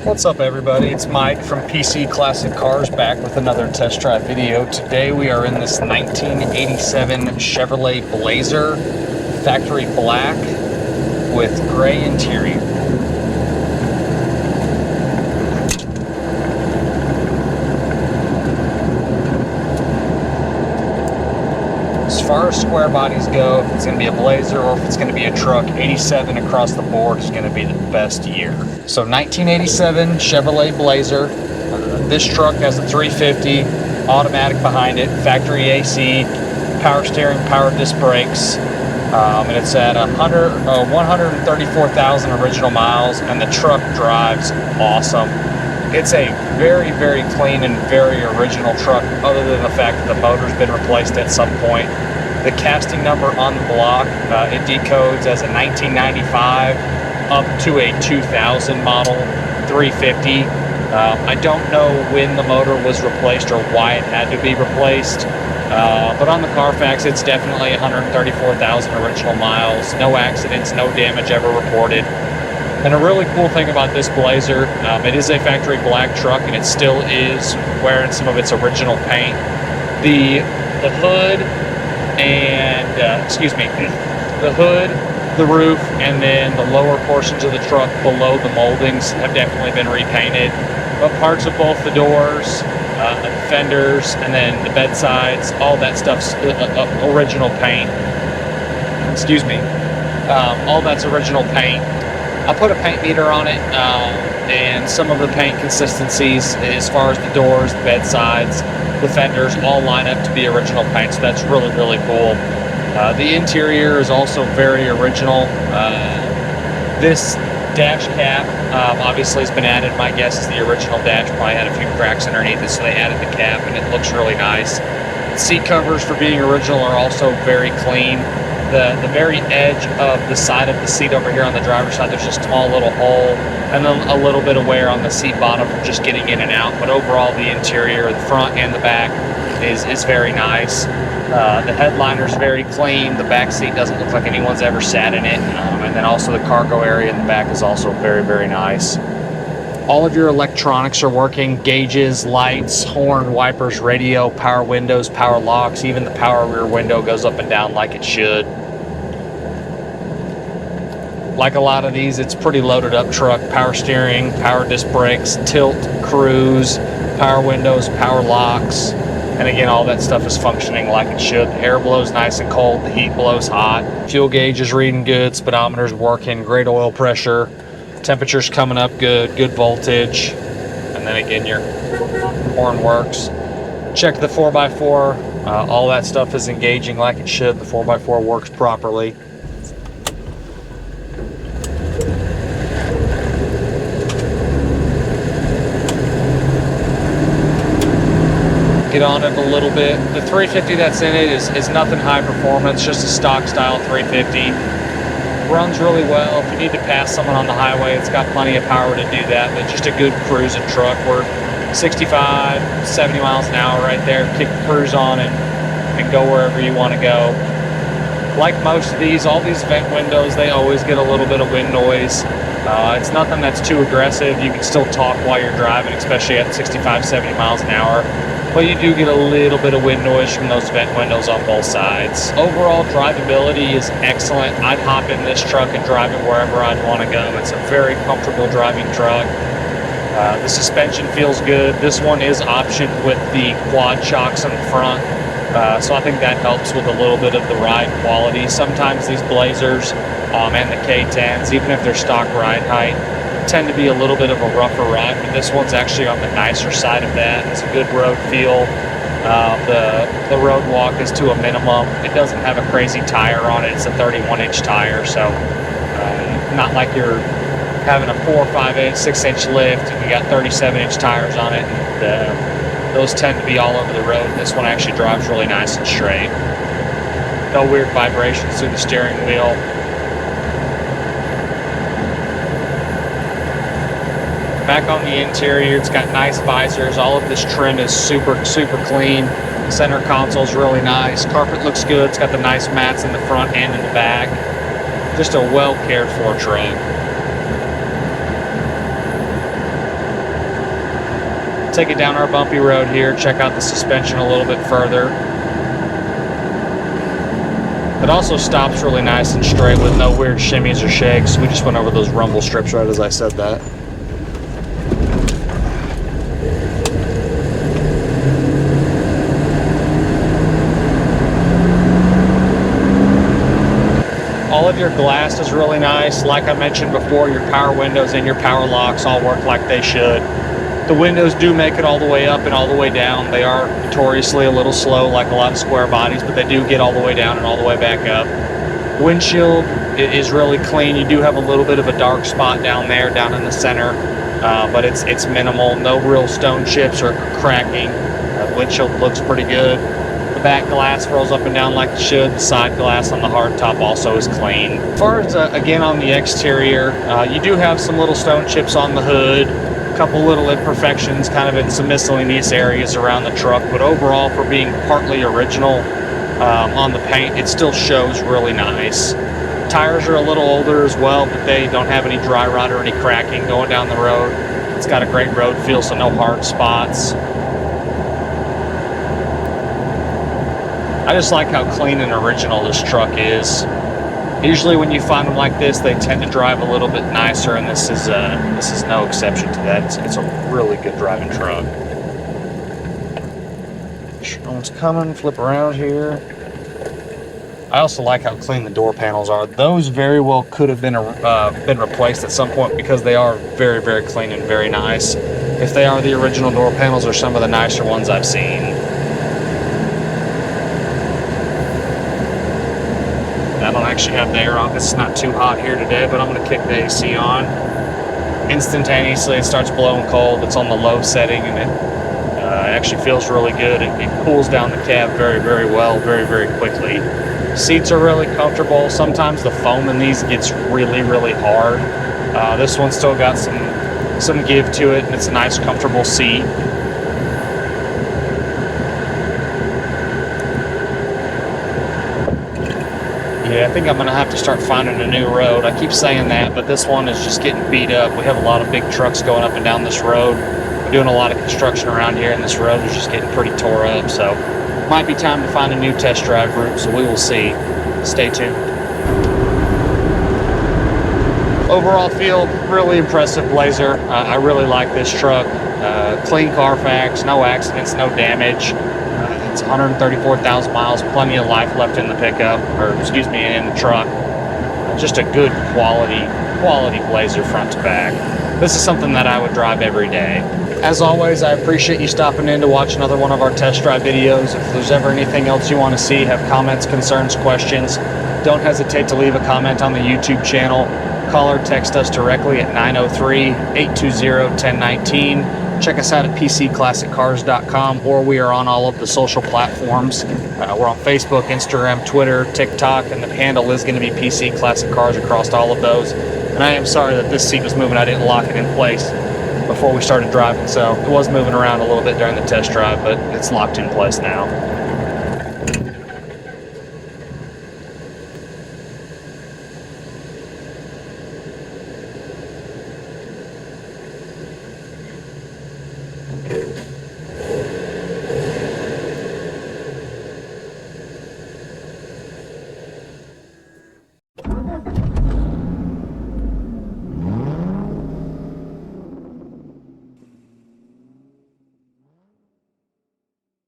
What's up, everybody? It's Mike from PC Classic Cars back with another test drive video. Today we are in this 1987 Chevrolet Blazer, factory black with gray interior. As far as square bodies go, if it's going to be a Blazer or if it's going to be a truck, 87 across the board is going to be the best year. So 1987 Chevrolet Blazer. This truck has a 350, automatic behind it, factory AC, power steering, power disc brakes, and it's at 134,000 original miles, and the truck drives awesome. It's a very, very clean and very original truck, other than the fact that the motor's been replaced at some point. The casting number on the block, it decodes as a 1995 up to a 2000 model 350. I don't know when the motor was replaced or why it had to be replaced, but on the Carfax it's definitely 134,000 original miles, no accidents, no damage ever reported. And a really cool thing about this Blazer, it is a factory black truck and it still is wearing some of its original paint. The hood and, the hood, the roof, and then the lower portions of the truck below the moldings have definitely been repainted. But parts of both the doors, the fenders, and then the bedsides, all that stuff's original paint. All that's original paint. I put a paint meter on it, and some of the paint consistencies as far as the doors, the bedsides, the fenders all line up to be original paint, so that's really, really cool. The interior is also very original. This dash cap obviously has been added. My guess is the original dash probably had a few cracks underneath it, so they added the cap and it looks really nice. The seat covers, for being original, are also very clean. The very edge of the side of the seat over here on the driver's side, there's just a small little hole and then a little bit of wear on the seat bottom from just getting in and out. But overall, the interior, the front and the back, is very nice. The headliner's very clean. The back seat doesn't look like anyone's ever sat in it. And then also the cargo area in the back is also very, very nice. All of your electronics are working: gauges, lights, horn, wipers, radio, power windows, power locks. Even the power rear window goes up and down like it should. Like a lot of these, it's a pretty loaded up truck. Power steering, power disc brakes, tilt, cruise, power windows, power locks. And again, all that stuff is functioning like it should. The air blows nice and cold, the heat blows hot. Fuel gauge is reading good, speedometer's working, great oil pressure. Temperature's coming up good, good voltage. And then again, your horn works. Check the 4x4. All that stuff is engaging like it should. The 4x4 works properly. Get on it a little bit. The 350 that's in it is nothing high performance, just a stock style 350. Runs really well. If you need to pass someone on the highway, it's got plenty of power to do that, but just a good cruising truck. We're 65, 70 miles an hour right there. Kick the cruise on and go wherever you want to go. Like most of these, all these vent windows, they always get a little bit of wind noise. It's nothing that's too aggressive. You can still talk while you're driving, especially at 65, 70 miles an hour. But you do get a little bit of wind noise from those vent windows on both sides. Overall drivability is excellent. I'd hop in this truck and drive it wherever I'd want to go. It's a very comfortable driving truck. The suspension feels good. This one is optioned with the quad shocks in the front, so I think that helps with a little bit of the ride quality. Sometimes these Blazers and the K10s, even if they're stock ride height, tend to be a little bit of a rougher ride, but this one's actually on the nicer side of that. It's a good road feel. The road walk is to a minimum. It doesn't have a crazy tire on it. It's a 31-inch tire, so not like you're having a 4, 5-inch, 6-inch lift and you got 37-inch tires on it. And, those tend to be all over the road. This one actually drives really nice and straight. No weird vibrations through the steering wheel. Back on the interior, it's got nice visors. All of this trim is super, super clean. Center console's really nice. Carpet looks good. It's got the nice mats in the front and in the back. Just a well cared for truck. take it down our bumpy road here, check out the suspension a little bit further. It also stops really nice and straight with no weird shimmies or shakes. We just went over those rumble strips right as I said that. All of your glass is really nice. Like I mentioned before, your power windows and your power locks all work like they should. The windows do make it all the way up and all the way down. They are notoriously a little slow, like a lot of square bodies, but they do get all the way down and all the way back up. Windshield is really clean. You do have a little bit of a dark spot down there, down in the center, but it's minimal. No real stone chips or cracking. Windshield looks pretty good. The back glass rolls up and down like it should. The side glass on the hardtop also is clean. As far as, again, on the exterior, you do have some little stone chips on the hood, a couple little imperfections kind of in some miscellaneous areas around the truck, but overall, for being partly original on the paint, it still shows really nice. Tires are a little older as well, but they don't have any dry rot or any cracking going down the road. It's got a great road feel, so no hard spots. I just like how clean and original this truck is. Usually when you find them like this, they tend to drive a little bit nicer, and this is no exception to that. It's a really good driving truck. No one's coming, flip around here. I also like how clean the door panels are. Those very well could have been replaced at some point because they are very, very clean and very nice. If they are the original door panels or some of the nicer ones I've seen. I don't actually have the air on because it's not too hot here today, but I'm going to kick the AC on. Instantaneously, it starts blowing cold. It's on the low setting, and it actually feels really good. It cools down the cab very, very well, very, very quickly. Seats are really comfortable. Sometimes the foam in these gets really, really hard. This one's still got some give to it, and it's a nice, comfortable seat. Yeah, I think I'm going to have to start finding a new road. I keep saying that, but this one is just getting beat up. We have a lot of big trucks going up and down this road. We're doing a lot of construction around here, and this road is just getting pretty tore up. So might be time to find a new test drive route, so we will see. Stay tuned. Overall feel, really impressive Blazer. I really like this truck. Clean Carfax, no accidents, no damage. It's 134,000 miles, plenty of life left in the pickup, or excuse me, in the truck. Just a good quality Blazer front to back. This is something that I would drive every day. As always, I appreciate you stopping in to watch another one of our test drive videos. If there's ever anything else you want to see, have comments, concerns, questions, don't hesitate to leave a comment on the YouTube channel. Call or text us directly at 903-820-1019. Check us out at PCClassicCars.com, or we are on all of the social platforms. We're on Facebook, Instagram, Twitter, TikTok, and the handle is going to be PC Classic Cars across all of those. And I am sorry that this seat was moving. I didn't lock it in place before we started driving, so it was moving around a little bit during the test drive, but it's locked in place now.